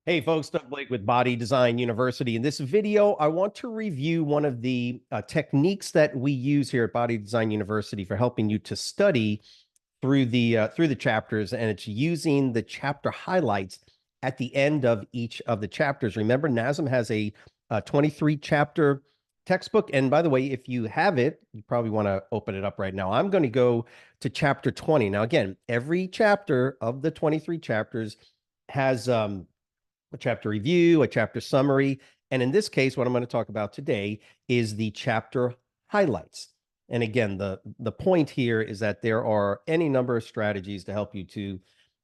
Hey folks, Doug Blake with Body Design University. In this video, I want to review one of the techniques that we use here at Body Design University for helping you to study through the chapters, and it's using the chapter highlights at the end of each of the chapters. Remember, NASM has a 23 chapter textbook, and by the way, if you have it, you probably want to open it up right now. I'm going to go to chapter 20. Now, again, every chapter of the 23 chapters has a chapter review, a chapter summary. And in this case, what I'm going to talk about today is the chapter highlights. And again, the point here is that there are any number of strategies to help you to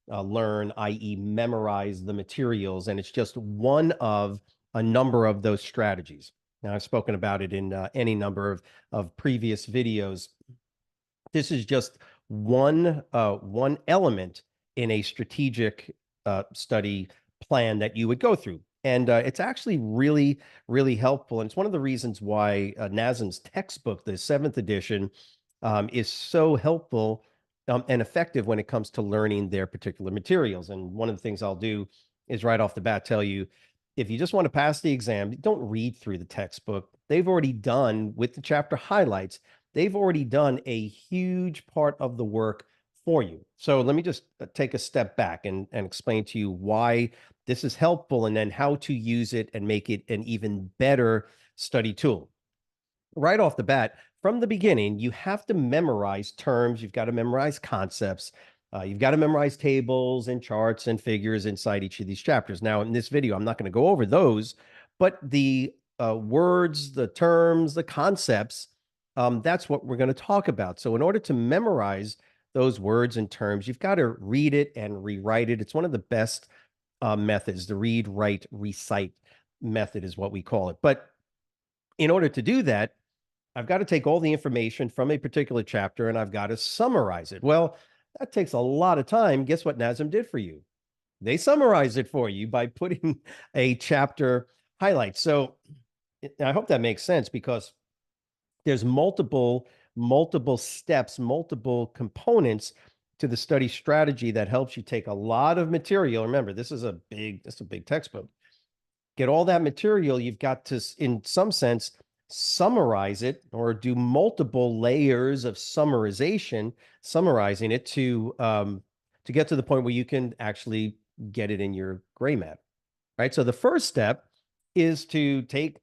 learn, i.e., memorize the materials. And it's just one of a number of those strategies. Now, I've spoken about it in any number of previous videos. This is just one element in a strategic study plan that you would go through. And it's actually really, really helpful. And it's one of the reasons why NASM's textbook, the seventh edition, is so helpful and effective when it comes to learning their particular materials. And one of the things I'll do is right off the bat tell you, if you just want to pass the exam, don't read through the textbook. They've already done, with the chapter highlights, they've already done a huge part of the work for you. So let me just take a step back and explain to you why this is helpful and then how to use it and make it an even better study tool. Right off the bat, from the beginning, you have to memorize terms. You've got to memorize concepts. You've got to memorize tables and charts and figures inside each of these chapters. Now, in this video, I'm not going to go over those, but the words, the terms, the concepts, that's what we're going to talk about. So in order to memorize those words and terms, you've got to read it and rewrite it. It's one of the best methods. The read, write, recite method is what we call it. But in order to do that, I've got to take all the information from a particular chapter and I've got to summarize it. Well, that takes a lot of time. Guess what NASM did for you? They summarized it for you by putting a chapter highlight. So I hope that makes sense, because there's multiple steps, multiple components to the study strategy that helps you take a lot of material. Remember, this is a big textbook. Get all that material. You've got to, in some sense, summarize it or do multiple layers of summarization, summarizing it to get to the point where you can actually get it in your gray mat, right? So the first step is to take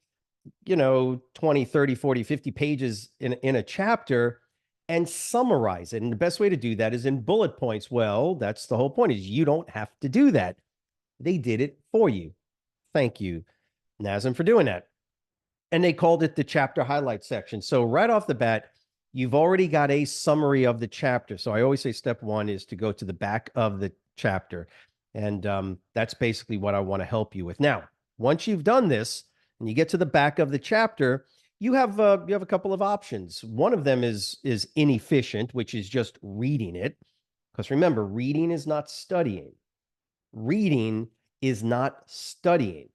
20, 30, 40, 50 pages in a chapter and summarize it. And the best way to do that is in bullet points. Well, that's the whole point, is you don't have to do that. They did it for you. Thank you, NASM, for doing that. And they called it the chapter highlight section. So right off the bat, you've already got a summary of the chapter. So I always say step one is to go to the back of the chapter. And that's basically what I want to help you with. Now, once you've done this and you get to the back of the chapter, you have a couple of options. One of them is inefficient, which is just reading it. Because remember, reading is not studying. Reading is not studying.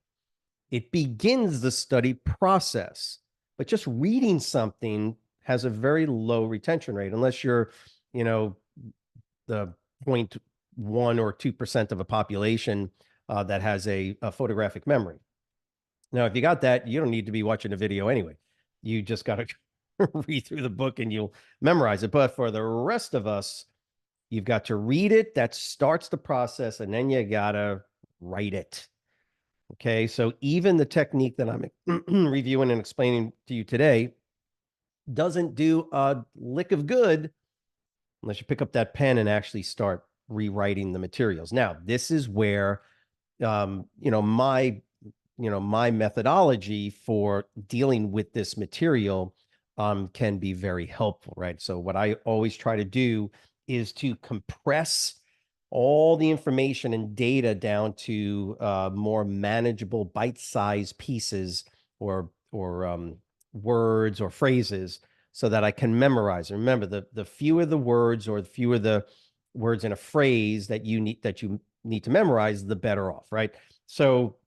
It begins the study process, but just reading something has a very low retention rate, unless you're, the 0.1 or 2% of a population that has a photographic memory. Now, if you got that, you don't need to be watching a video anyway. You just got to read through the book and you'll memorize it. But for the rest of us, you've got to read it. That starts the process, and then you got to write it. Okay, so even the technique that I'm reviewing and explaining to you today doesn't do a lick of good unless you pick up that pen and actually start rewriting the materials. Now, this is where, my methodology for dealing with this material can be very helpful, right? So what I always try to do is to compress all the information and data down to more manageable bite-sized pieces or words or phrases, so that I can memorize. And remember, the fewer the words, or the fewer the words in a phrase that you need to memorize, the better off, right? So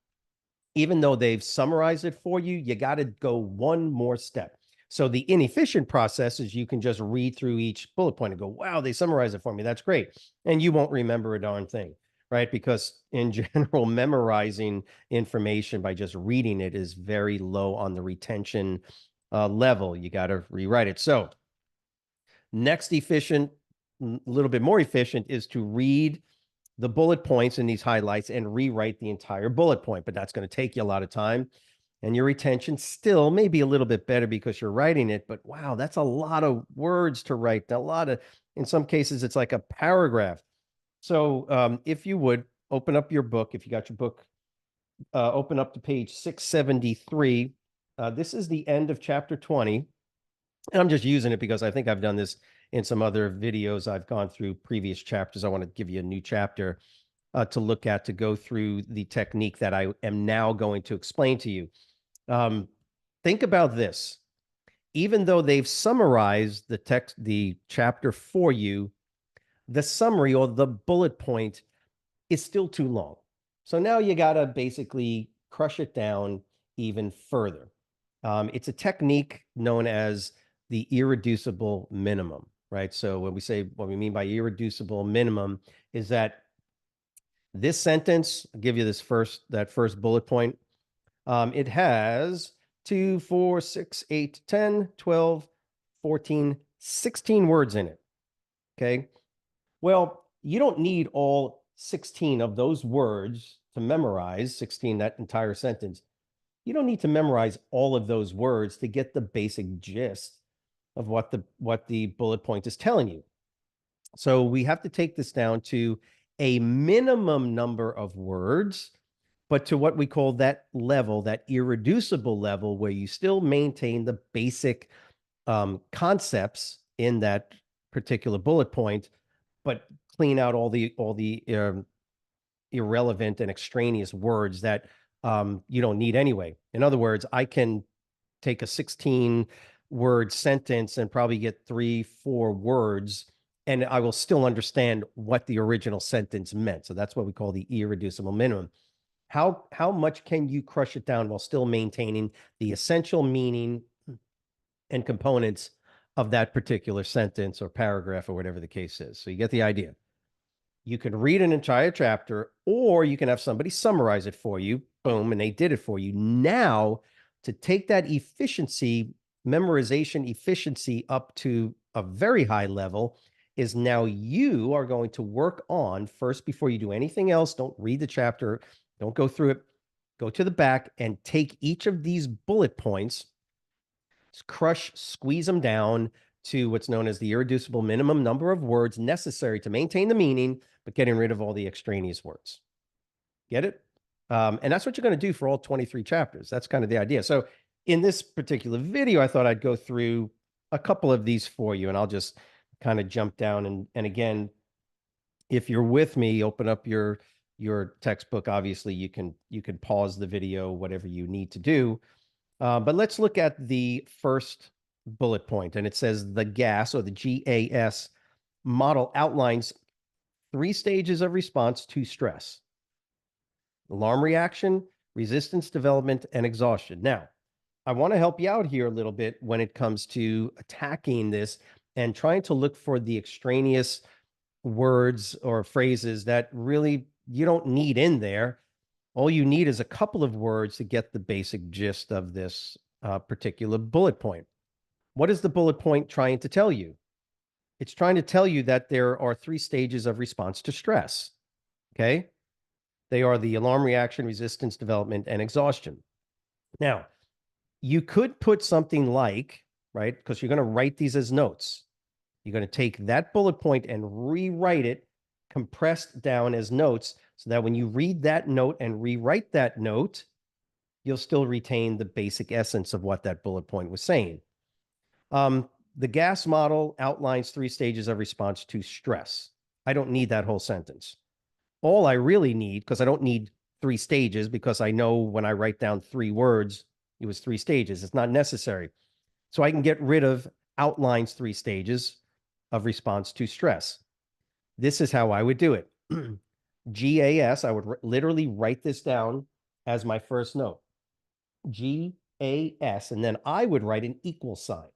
even though they've summarized it for you, you got to go one more step. So the inefficient process is you can just read through each bullet point and go, wow, they summarized it for me. That's great. And you won't remember a darn thing. right? Because in general, memorizing information by just reading it is very low on the retention level. You got to rewrite it. So next efficient, a little bit more efficient, is to read the bullet points in these highlights and rewrite the entire bullet point. But that's going to take you a lot of time. And your retention still may be a little bit better because you're writing it. But wow, that's a lot of words to write. A lot of, in some cases, it's like a paragraph. So if you would open up your book, if you got your book, open up to page 673. This is the end of chapter 20. And I'm just using it because I think I've done this in some other videos. I've gone through previous chapters. I want to give you a new chapter to look at, to go through the technique that I am now going to explain to you. Think about this. Even though they've summarized the text, the chapter for you, the summary or the bullet point is still too long. So now you got to basically crush it down even further. It's a technique known as the irreducible minimum, right? So when we say, what we mean by irreducible minimum is that this sentence, I'll give you that first bullet point. It has 2, 4, 6, 8, 10, 12, 14, 16 words in it. Okay. Well, you don't need all 16 of those words to memorize 16, that entire sentence. You don't need to memorize all of those words to get the basic gist of what the bullet point is telling you. So we have to take this down to a minimum number of words, but to what we call that level, that irreducible level, where you still maintain the basic concepts in that particular bullet point, but clean out all the irrelevant and extraneous words that you don't need anyway. In other words, I can take a 16-word sentence and probably get 3, 4 words, and I will still understand what the original sentence meant. So that's what we call the irreducible minimum. How much can you crush it down while still maintaining the essential meaning and components of that particular sentence or paragraph or whatever the case is? So you get the idea. You can read an entire chapter, or you can have somebody summarize it for you. Boom, and they did it for you. Now, to take that efficiency, memorization efficiency up to a very high level, is now you are going to work on first, before you do anything else. Don't read the chapter, don't go through it. Go to the back and take each of these bullet points, squeeze them down to what's known as the irreducible minimum number of words necessary to maintain the meaning, but getting rid of all the extraneous words. Get it? And that's what you're going to do for all 23 chapters. That's kind of the idea. So in this particular video, I thought I'd go through a couple of these for you, and I'll just kind of jump down. And again, if you're with me, open up your textbook. Obviously, you can pause the video, whatever you need to do. But let's look at the first bullet point, and it says the GAS, or the GAS model, outlines 3 stages of response to stress: alarm reaction, resistance development, and exhaustion. Now, I want to help you out here a little bit when it comes to attacking this and trying to look for the extraneous words or phrases that really you don't need in there. All you need is a couple of words to get the basic gist of this particular bullet point. What is the bullet point trying to tell you? It's trying to tell you that there are 3 stages of response to stress. Okay. They are the alarm reaction, resistance development, and exhaustion. Now, you could put something like, right, because you're going to write these as notes. You're going to take that bullet point and rewrite it compressed down as notes, so that when you read that note and rewrite that note, you'll still retain the basic essence of what that bullet point was saying. The GAS model outlines 3 stages of response to stress. I don't need that whole sentence. All I really need, because I don't need 3 stages, because I know when I write down 3 words, it was 3 stages. It's not necessary. So I can get rid of outlines 3 stages of response to stress. This is how I would do it. GAS, I would literally write this down as my first note. GAS, and then I would write an equal sign.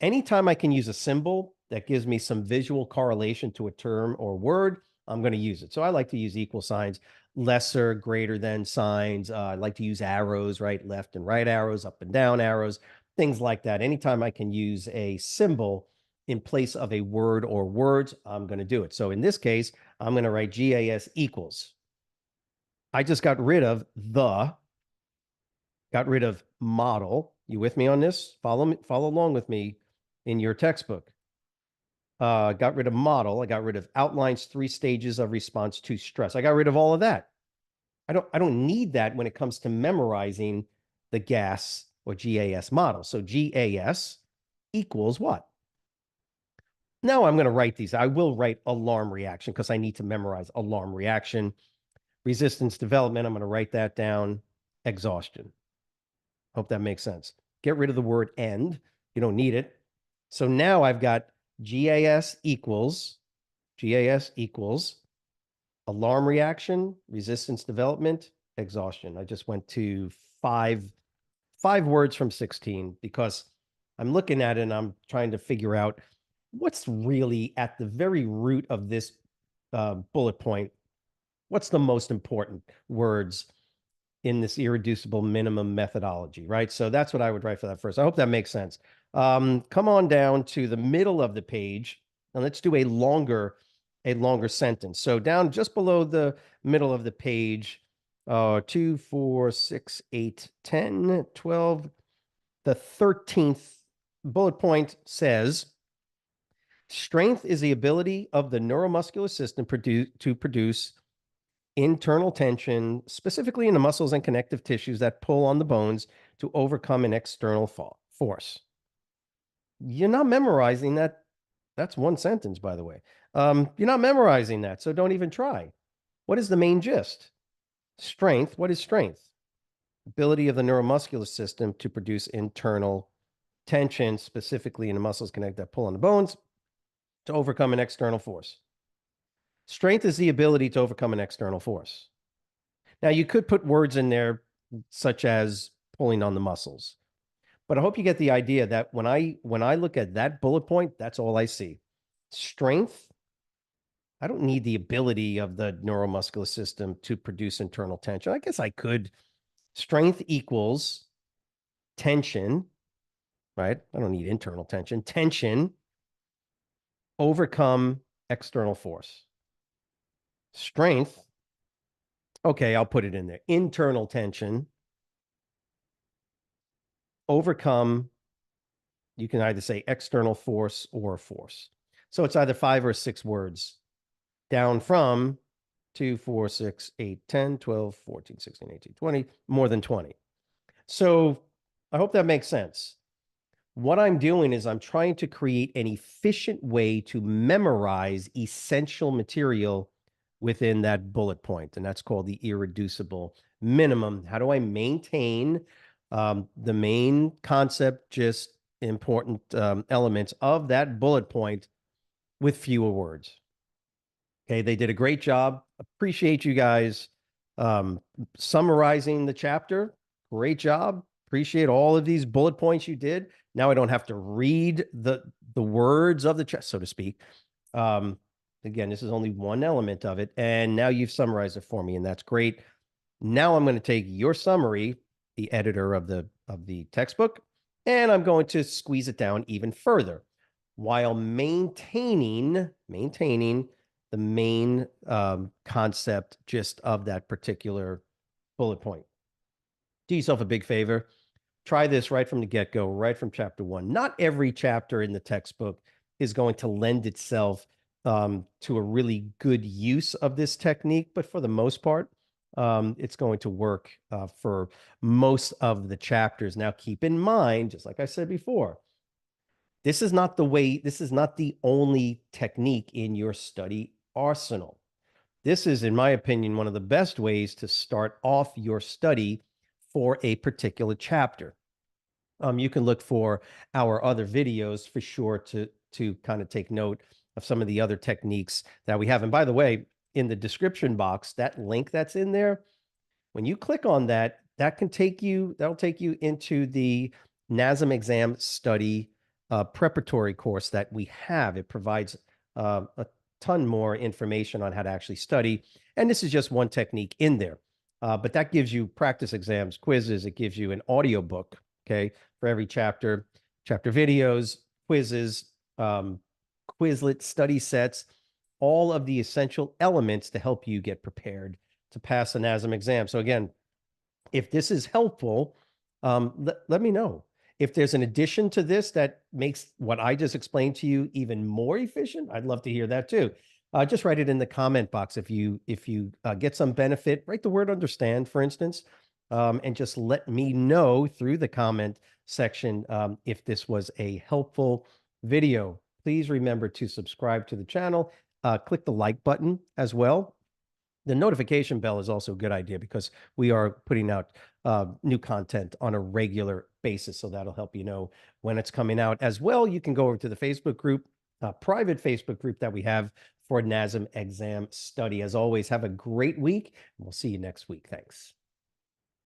Anytime I can use a symbol that gives me some visual correlation to a term or word, I'm going to use it. So I like to use equal signs, lesser, greater than signs. I like to use arrows, right? Left and right arrows, up and down arrows, things like that. Anytime I can use a symbol in place of a word or words, I'm going to do it. So in this case, I'm going to write GAS equals. I just got rid of got rid of model. You with me on this? Follow along with me in your textbook. Got rid of model. I got rid of outlines 3 stages of response to stress. I got rid of all of that. I don't need that when it comes to memorizing the gas or GAS model. So GAS equals what? Now I'm going to write these. I will write alarm reaction because I need to memorize alarm reaction. Resistance development, I'm going to write that down. Exhaustion. Hope that makes sense. Get rid of the word end. You don't need it. So now I've got GAS equals alarm reaction, resistance development, exhaustion. I just went to five words from 16 because I'm looking at it and I'm trying to figure out what's really at the very root of this bullet point. What's the most important words in this irreducible minimum methodology, right? So that's what I would write for that first. I hope that makes sense. Come on down to the middle of the page and let's do a longer sentence. So down just below the middle of the page, 2, 4, 6, 8, 10, 12. The 13th bullet point says, strength is the ability of the neuromuscular system to produce internal tension, specifically in the muscles and connective tissues that pull on the bones to overcome an external force. You're not memorizing that. That's one sentence, by the way. You're not memorizing that, so don't even try. What is the main gist? Strength. What is strength? Ability of the neuromuscular system to produce internal tension, specifically in the muscles connected that pull on the bones to overcome an external force. Strength is the ability to overcome an external force. Now, you could put words in there such as pulling on the muscles, but I hope you get the idea that when I look at that bullet point, that's all I see. Strength, I don't need the ability of the neuromuscular system to produce internal tension. I guess I could. Strength equals tension, right? I don't need internal tension. Tension, overcome external force. Strength, okay, I'll put it in there. Internal tension, overcome, you can either say external force or force. So it's either 5 or 6 words down from 2, 4, 6, 8, 10, 12, 14, 16, 18, 20, more than 20. So I hope that makes sense. What I'm doing is I'm trying to create an efficient way to memorize essential material within that bullet point, and that's called the irreducible minimum. How do I maintain the main concept, just important elements of that bullet point with fewer words? Okay, they did a great job. Appreciate you guys summarizing the chapter. Great job. Appreciate all of these bullet points you did. Now I don't have to read the words of the chapter, so to speak. Again, this is only one element of it, and now you've summarized it for me, and that's great. Now I'm going to take your summary, the editor of the textbook, and I'm going to squeeze it down even further while maintaining the main concept just of that particular bullet point. Do yourself a big favor. Try this right from the get-go, right from chapter 1. Not every chapter in the textbook is going to lend itself to a really good use of this technique, but for the most part, it's going to work for most of the chapters. Now, keep in mind, just like I said before, this is not the only technique in your study arsenal. This is, in my opinion, one of the best ways to start off your study for a particular chapter. You can look for our other videos for sure to kind of take note of some of the other techniques that we have. And by the way, in the description box, that link that's in there, when you click on that, that'll take you into the NASM exam study preparatory course that we have. It provides ton more information on how to actually study. And this is just one technique in there. But that gives you practice exams, quizzes. It gives you an audio book, okay, for every chapter, chapter videos, quizzes, Quizlet study sets, all of the essential elements to help you get prepared to pass a NASM exam. So again, if this is helpful, let me know. If there's an addition to this that makes what I just explained to you even more efficient, I'd love to hear that too. Just write it in the comment box if you get some benefit. Write the word understand, for instance, and just let me know through the comment section if this was a helpful video. Please remember to subscribe to the channel. Click the like button as well. The notification bell is also a good idea because we are putting out new content on a regular basis. So that'll help you know when it's coming out. As well, you can go over to the Facebook group, private Facebook group that we have for NASM exam study. As always, have a great week. We'll see you next week. Thanks.